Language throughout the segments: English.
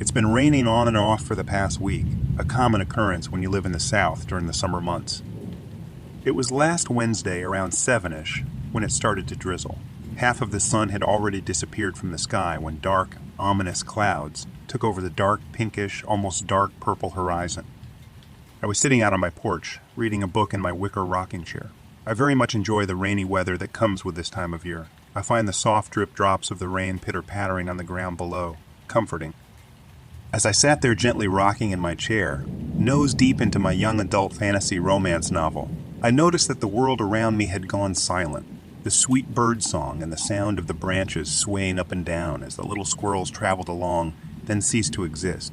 It's been raining on and off for the past week, a common occurrence when you live in the South during the summer months. It was last Wednesday around 7-ish when it started to drizzle. Half of the sun had already disappeared from the sky when dark, ominous clouds took over the dark pinkish, almost dark purple horizon. I was sitting out on my porch, reading a book in my wicker rocking chair. I very much enjoy the rainy weather that comes with this time of year. I find the soft drip drops of the rain pitter-pattering on the ground below comforting. As I sat there gently rocking in my chair, nose deep into my young adult fantasy romance novel, I noticed that the world around me had gone silent. The sweet bird song and the sound of the branches swaying up and down as the little squirrels traveled along then ceased to exist.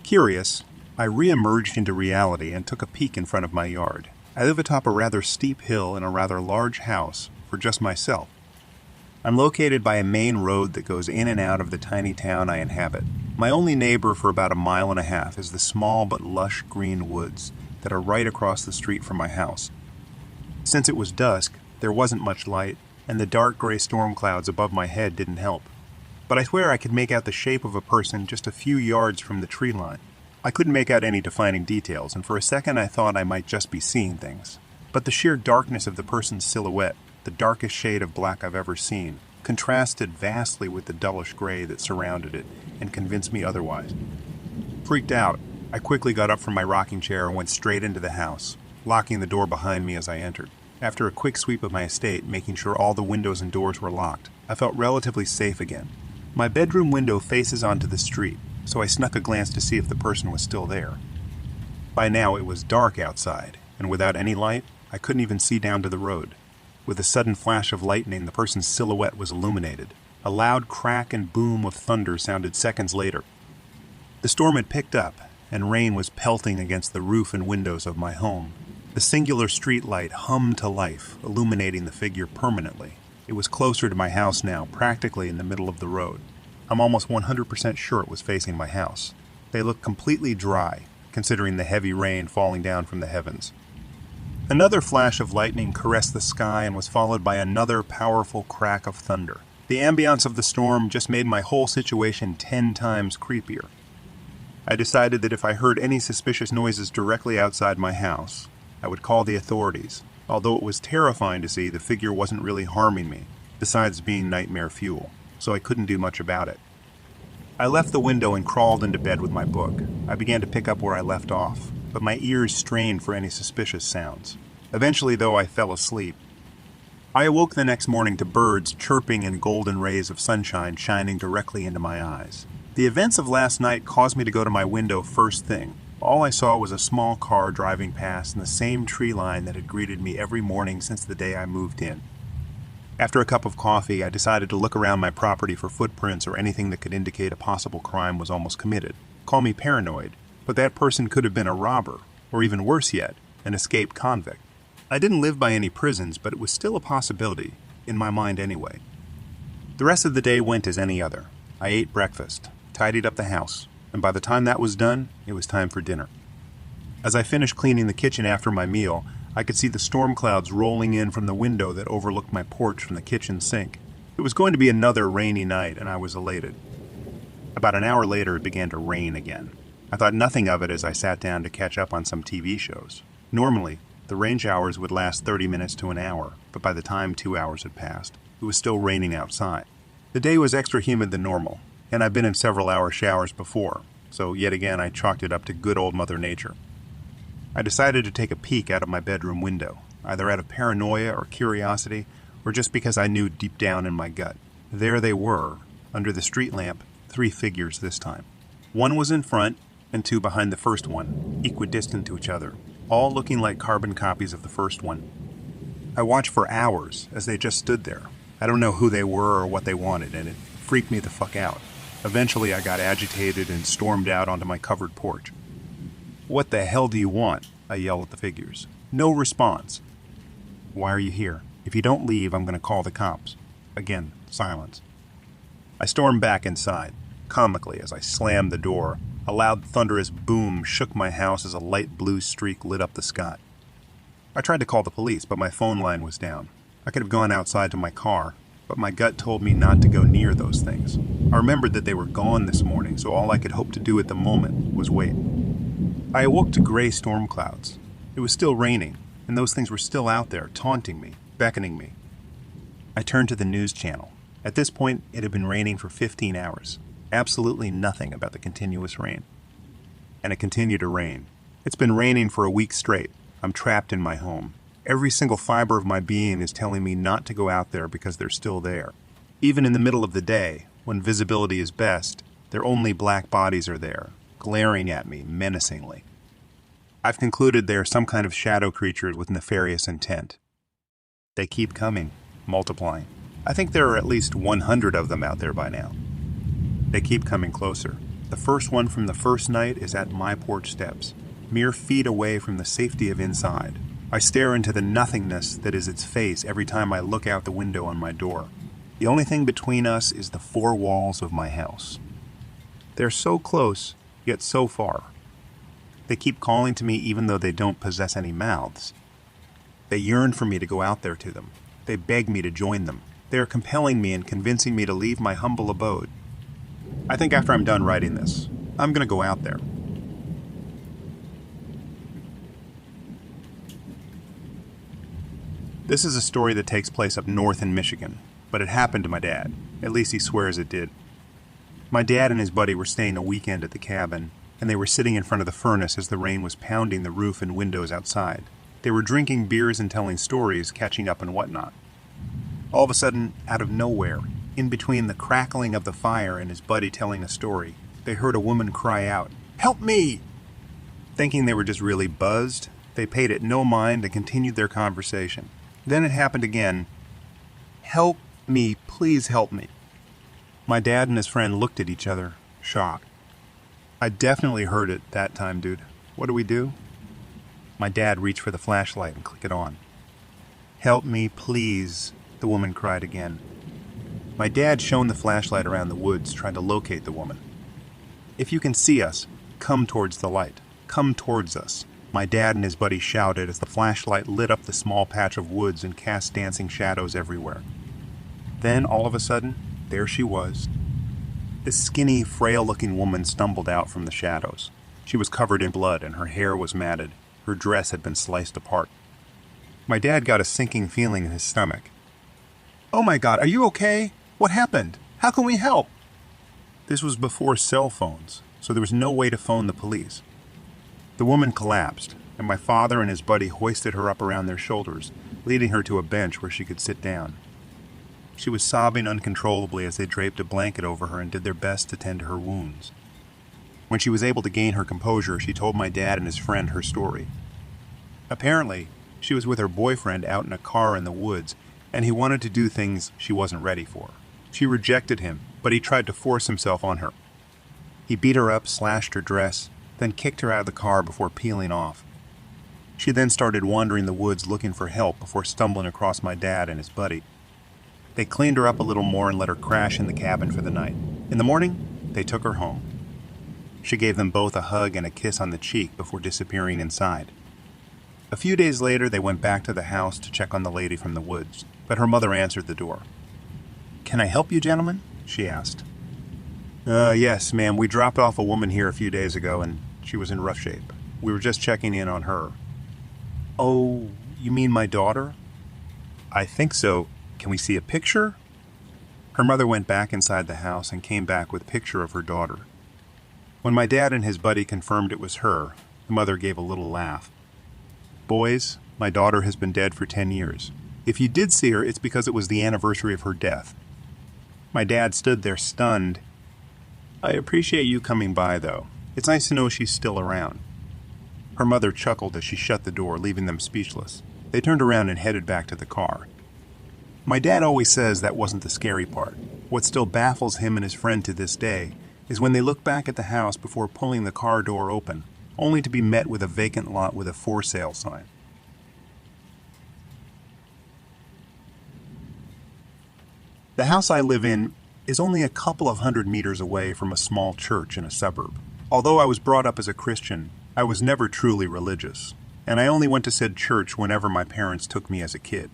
Curious, I re-emerged into reality and took a peek in front of my yard. I live atop a rather steep hill in a rather large house for just myself. I'm located by a main road that goes in and out of the tiny town I inhabit. My only neighbor for about a mile and a half is the small but lush green woods that are right across the street from my house. Since it was dusk, there wasn't much light, and the dark gray storm clouds above my head didn't help. But I swear I could make out the shape of a person just a few yards from the tree line. I couldn't make out any defining details, and for a second I thought I might just be seeing things. But the sheer darkness of the person's silhouette, the darkest shade of black I've ever seen, contrasted vastly with the dullish gray that surrounded it and convinced me otherwise. Freaked out, I quickly got up from my rocking chair and went straight into the house, locking the door behind me as I entered. After a quick sweep of my estate, making sure all the windows and doors were locked, I felt relatively safe again. My bedroom window faces onto the street, so I snuck a glance to see if the person was still there. By now it was dark outside, and without any light, I couldn't even see down to the road. With a sudden flash of lightning, the person's silhouette was illuminated. A loud crack and boom of thunder sounded seconds later. The storm had picked up, and rain was pelting against the roof and windows of my home. The singular street light hummed to life, illuminating the figure permanently. It was closer to my house now, practically in the middle of the road. I'm almost 100% sure it was facing my house. They looked completely dry, considering the heavy rain falling down from the heavens. Another flash of lightning caressed the sky and was followed by another powerful crack of thunder. The ambience of the storm just made my whole situation 10 times creepier. I decided that if I heard any suspicious noises directly outside my house, I would call the authorities, although it was terrifying to see the figure wasn't really harming me, besides being nightmare fuel, so I couldn't do much about it. I left the window and crawled into bed with my book. I began to pick up where I left off, but my ears strained for any suspicious sounds. Eventually, though, I fell asleep. I awoke the next morning to birds chirping and golden rays of sunshine shining directly into my eyes. The events of last night caused me to go to my window first thing. All I saw was a small car driving past in the same tree line that had greeted me every morning since the day I moved in. After a cup of coffee, I decided to look around my property for footprints or anything that could indicate a possible crime was almost committed. Call me paranoid, but that person could have been a robber, or even worse yet, an escaped convict. I didn't live by any prisons, but it was still a possibility, in my mind anyway. The rest of the day went as any other. I ate breakfast, tidied up the house, and by the time that was done, it was time for dinner. As I finished cleaning the kitchen after my meal, I could see the storm clouds rolling in from the window that overlooked my porch from the kitchen sink. It was going to be another rainy night, and I was elated. About an hour later, it began to rain again. I thought nothing of it as I sat down to catch up on some TV shows. Normally, the rain showers would last 30 minutes to an hour, but by the time 2 hours had passed, it was still raining outside. The day was extra humid than normal, and I've been in several-hour showers before, so yet again I chalked it up to good old Mother Nature. I decided to take a peek out of my bedroom window, either out of paranoia or curiosity, or just because I knew deep down in my gut. There they were, under the street lamp, 3 figures this time. One was in front, and 2 behind the first one, equidistant to each other, all looking like carbon copies of the first one. I watched for hours as they just stood there. I don't know who they were or what they wanted, and it freaked me the fuck out. Eventually, I got agitated and stormed out onto my covered porch. "What the hell do you want?" I yelled at the figures. No response. "Why are you here? If you don't leave, I'm going to call the cops." Again, silence. I stormed back inside. Comically, as I slammed the door, a loud thunderous boom shook my house as a light blue streak lit up the sky. I tried to call the police, but my phone line was down. I could have gone outside to my car, but my gut told me not to go near those things. I remembered that they were gone this morning, so all I could hope to do at the moment was wait. I awoke to gray storm clouds. It was still raining, and those things were still out there, taunting me, beckoning me. I turned to the news channel. At this point, it had been raining for 15 hours. Absolutely nothing about the continuous rain. And it continued to rain. It's been raining for a week straight. I'm trapped in my home. Every single fiber of my being is telling me not to go out there because they're still there. Even in the middle of the day, when visibility is best, their only black bodies are there, glaring at me menacingly. I've concluded they are some kind of shadow creatures with nefarious intent. They keep coming, multiplying. I think there are at least 100 of them out there by now. They keep coming closer. The first one from the first night is at my porch steps, mere feet away from the safety of inside. I stare into the nothingness that is its face every time I look out the window on my door. The only thing between us is the four walls of my house. They're so close, yet so far. They keep calling to me even though they don't possess any mouths. They yearn for me to go out there to them. They beg me to join them. They are compelling me and convincing me to leave my humble abode. I think after I'm done writing this, I'm going to go out there. This is a story that takes place up north in Michigan, but it happened to my dad. At least he swears it did. My dad and his buddy were staying a weekend at the cabin, and they were sitting in front of the furnace as the rain was pounding the roof and windows outside. They were drinking beers and telling stories, catching up and whatnot. All of a sudden, out of nowhere, in between the crackling of the fire and his buddy telling a story, they heard a woman cry out, "Help me!" Thinking they were just really buzzed, they paid it no mind and continued their conversation. Then it happened again. "Help me, please help me." My dad and his friend looked at each other, shocked. I definitely heard it that time, dude. What do we do? My dad reached for the flashlight and clicked it on. "Help me, please," the woman cried again. My dad shone the flashlight around the woods, trying to locate the woman. "If you can see us, come towards the light. Come towards us," my dad and his buddy shouted as the flashlight lit up the small patch of woods and cast dancing shadows everywhere. Then, all of a sudden, there she was. This skinny, frail-looking woman stumbled out from the shadows. She was covered in blood and her hair was matted. Her dress had been sliced apart. My dad got a sinking feeling in his stomach. "Oh my God, are you okay? What happened? How can we help?" This was before cell phones, so there was no way to phone the police. The woman collapsed, and my father and his buddy hoisted her up around their shoulders, leading her to a bench where she could sit down. She was sobbing uncontrollably as they draped a blanket over her and did their best to tend to her wounds. When she was able to gain her composure, she told my dad and his friend her story. Apparently, she was with her boyfriend out in a car in the woods, and he wanted to do things she wasn't ready for. She rejected him, but he tried to force himself on her. He beat her up, slashed her dress, then kicked her out of the car before peeling off. She then started wandering the woods looking for help before stumbling across my dad and his buddy. They cleaned her up a little more and let her crash in the cabin for the night. In the morning, they took her home. She gave them both a hug and a kiss on the cheek before disappearing inside. A few days later, they went back to the house to check on the lady from the woods, but her mother answered the door. "Can I help you, gentlemen?" she asked. Yes, ma'am. We dropped off a woman here a few days ago, and she was in rough shape. We were just checking in on her." "Oh, you mean my daughter?" "I think so. Can we see a picture?" Her mother went back inside the house and came back with a picture of her daughter. When my dad and his buddy confirmed it was her, the mother gave a little laugh. "Boys, my daughter has been dead for 10 years. If you did see her, it's because it was the anniversary of her death." My dad stood there stunned. "I appreciate you coming by, though. It's nice to know she's still around." Her mother chuckled as she shut the door, leaving them speechless. They turned around and headed back to the car. My dad always says that wasn't the scary part. What still baffles him and his friend to this day is when they look back at the house before pulling the car door open, only to be met with a vacant lot with a for sale sign. The house I live in is only a couple of 100 meters away from a small church in a suburb. Although I was brought up as a Christian, I was never truly religious, and I only went to said church whenever my parents took me as a kid.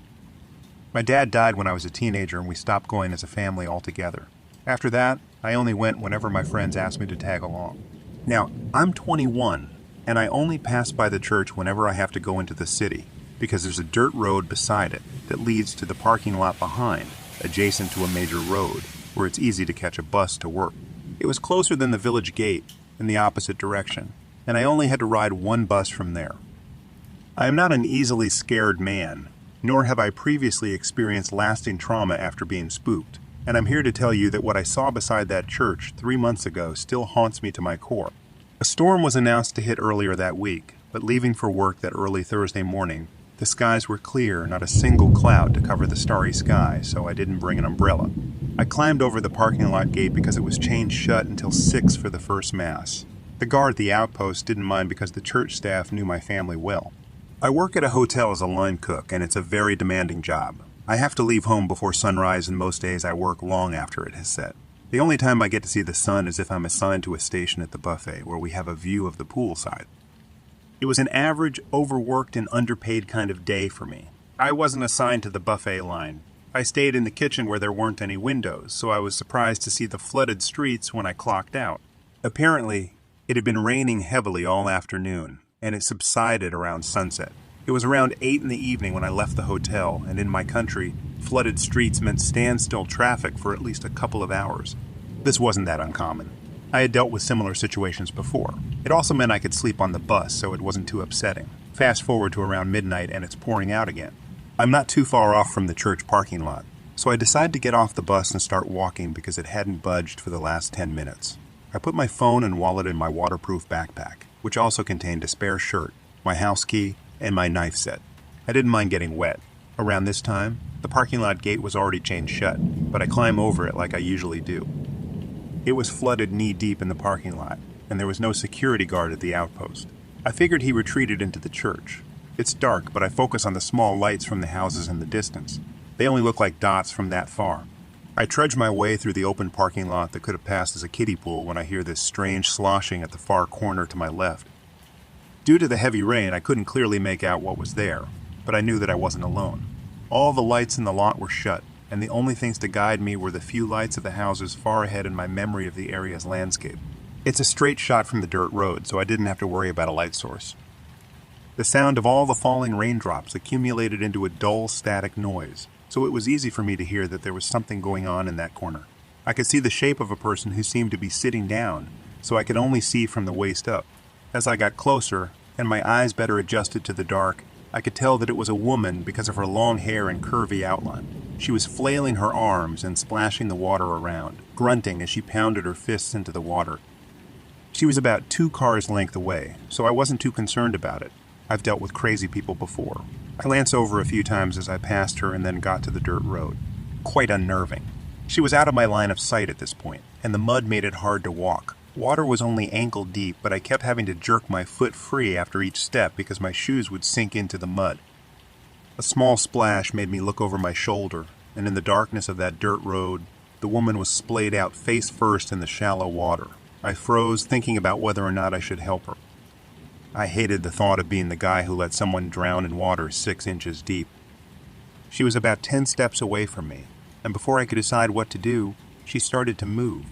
My dad died when I was a teenager and we stopped going as a family altogether. After that, I only went whenever my friends asked me to tag along. Now, I'm 21, and I only pass by the church whenever I have to go into the city, because there's a dirt road beside it that leads to the parking lot behind, adjacent to a major road, where it's easy to catch a bus to work. It was closer than the village gate, in the opposite direction, and I only had to ride one bus from there. I am not an easily scared man, nor have I previously experienced lasting trauma after being spooked, and I'm here to tell you that what I saw beside that church 3 months ago still haunts me to my core. A storm was announced to hit earlier that week, but leaving for work that early Thursday morning, the skies were clear, not a single cloud to cover the starry sky, so I didn't bring an umbrella. I climbed over the parking lot gate because it was chained shut until 6 for the first Mass. The guard at the outpost didn't mind because the church staff knew my family well. I work at a hotel as a line cook, and it's a very demanding job. I have to leave home before sunrise, and most days I work long after it has set. The only time I get to see the sun is if I'm assigned to a station at the buffet, where we have a view of the poolside. It was an average, overworked, and underpaid kind of day for me. I wasn't assigned to the buffet line. I stayed in the kitchen where there weren't any windows, so I was surprised to see the flooded streets when I clocked out. Apparently, it had been raining heavily all afternoon, and it subsided around sunset. It was around 8 in the evening when I left the hotel, and in my country, flooded streets meant standstill traffic for at least a couple of hours. This wasn't that uncommon. I had dealt with similar situations before. It also meant I could sleep on the bus, so it wasn't too upsetting. Fast forward to around midnight and it's pouring out again. I'm not too far off from the church parking lot, so I decided to get off the bus and start walking because it hadn't budged for the last 10 minutes. I put my phone and wallet in my waterproof backpack, which also contained a spare shirt, my house key, and my knife set. I didn't mind getting wet. Around this time, the parking lot gate was already chained shut, but I climb over it like I usually do. It was flooded knee-deep in the parking lot, and there was no security guard at the outpost. I figured he retreated into the church. It's dark, but I focus on the small lights from the houses in the distance. They only look like dots from that far. I trudge my way through the open parking lot that could have passed as a kiddie pool when I hear this strange sloshing at the far corner to my left. Due to the heavy rain, I couldn't clearly make out what was there, but I knew that I wasn't alone. All the lights in the lot were shut, and the only things to guide me were the few lights of the houses far ahead in my memory of the area's landscape. It's a straight shot from the dirt road, so I didn't have to worry about a light source. The sound of all the falling raindrops accumulated into a dull, static noise, so it was easy for me to hear that there was something going on in that corner. I could see the shape of a person who seemed to be sitting down, so I could only see from the waist up. As I got closer, and my eyes better adjusted to the dark, I could tell that it was a woman because of her long hair and curvy outline. She was flailing her arms and splashing the water around, grunting as she pounded her fists into the water. She was about 2 cars' length away, so I wasn't too concerned about it. I've dealt with crazy people before. I glanced over a few times as I passed her and then got to the dirt road. Quite unnerving. She was out of my line of sight at this point, and the mud made it hard to walk. Water was only ankle deep, but I kept having to jerk my foot free after each step because my shoes would sink into the mud. A small splash made me look over my shoulder, and in the darkness of that dirt road, the woman was splayed out face first in the shallow water. I froze, thinking about whether or not I should help her. I hated the thought of being the guy who let someone drown in water 6 inches deep. She was about 10 steps away from me, and before I could decide what to do, she started to move.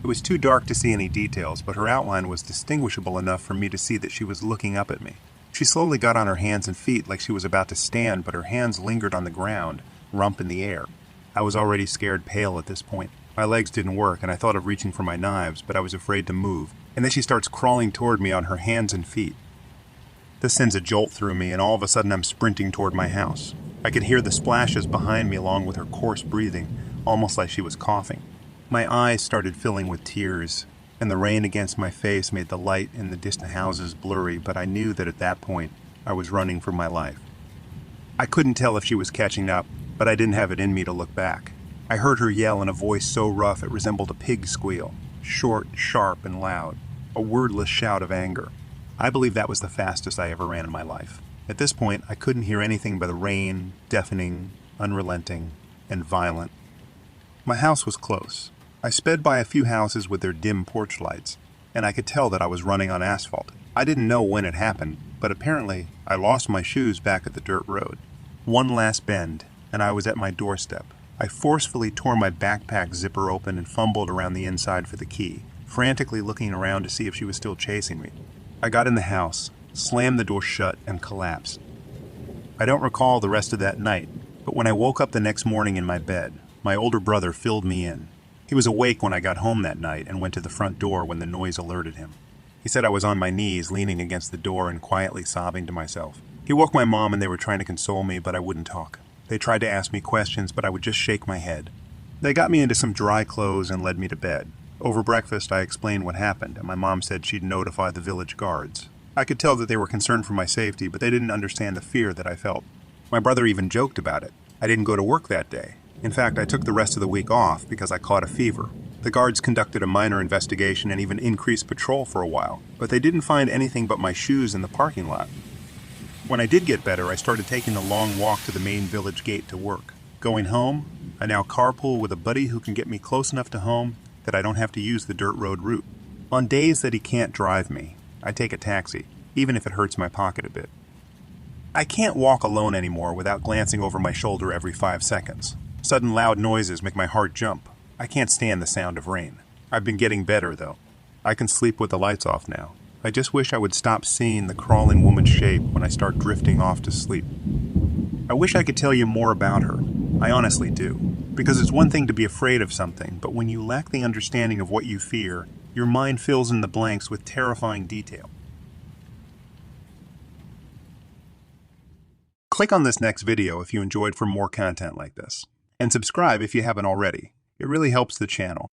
It was too dark to see any details, but her outline was distinguishable enough for me to see that she was looking up at me. She slowly got on her hands and feet like she was about to stand, but her hands lingered on the ground, rump in the air. I was already scared pale at this point. My legs didn't work, and I thought of reaching for my knives, but I was afraid to move. And then she starts crawling toward me on her hands and feet. This sends a jolt through me, and all of a sudden I'm sprinting toward my house. I could hear the splashes behind me along with her coarse breathing, almost like she was coughing. My eyes started filling with tears, and the rain against my face made the light in the distant houses blurry, but I knew that at that point I was running for my life. I couldn't tell if she was catching up, but I didn't have it in me to look back. I heard her yell in a voice so rough it resembled a pig squeal, short, sharp, and loud, a wordless shout of anger. I believe that was the fastest I ever ran in my life. At this point, I couldn't hear anything but the rain, deafening, unrelenting, and violent. My house was close. I sped by a few houses with their dim porch lights, and I could tell that I was running on asphalt. I didn't know when it happened, but apparently I lost my shoes back at the dirt road. One last bend, and I was at my doorstep. I forcefully tore my backpack zipper open and fumbled around the inside for the key, frantically looking around to see if she was still chasing me. I got in the house, slammed the door shut, and collapsed. I don't recall the rest of that night, but when I woke up the next morning in my bed, my older brother filled me in. He was awake when I got home that night and went to the front door when the noise alerted him. He said I was on my knees, leaning against the door and quietly sobbing to myself. He woke my mom and they were trying to console me, but I wouldn't talk. They tried to ask me questions, but I would just shake my head. They got me into some dry clothes and led me to bed. Over breakfast, I explained what happened, and my mom said she'd notify the village guards. I could tell that they were concerned for my safety, but they didn't understand the fear that I felt. My brother even joked about it. I didn't go to work that day. In fact, I took the rest of the week off because I caught a fever. The guards conducted a minor investigation and even increased patrol for a while, but they didn't find anything but my shoes in the parking lot. When I did get better, I started taking the long walk to the main village gate to work. Going home, I now carpool with a buddy who can get me close enough to home that I don't have to use the dirt road route. On days that he can't drive me, I take a taxi, even if it hurts my pocket a bit. I can't walk alone anymore without glancing over my shoulder every 5 seconds. Sudden loud noises make my heart jump. I can't stand the sound of rain. I've been getting better, though. I can sleep with the lights off now. I just wish I would stop seeing the crawling woman's shape when I start drifting off to sleep. I wish I could tell you more about her. I honestly do. Because it's one thing to be afraid of something, but when you lack the understanding of what you fear, your mind fills in the blanks with terrifying detail. Click on this next video if you enjoyed for more content like this. And subscribe if you haven't already. It really helps the channel.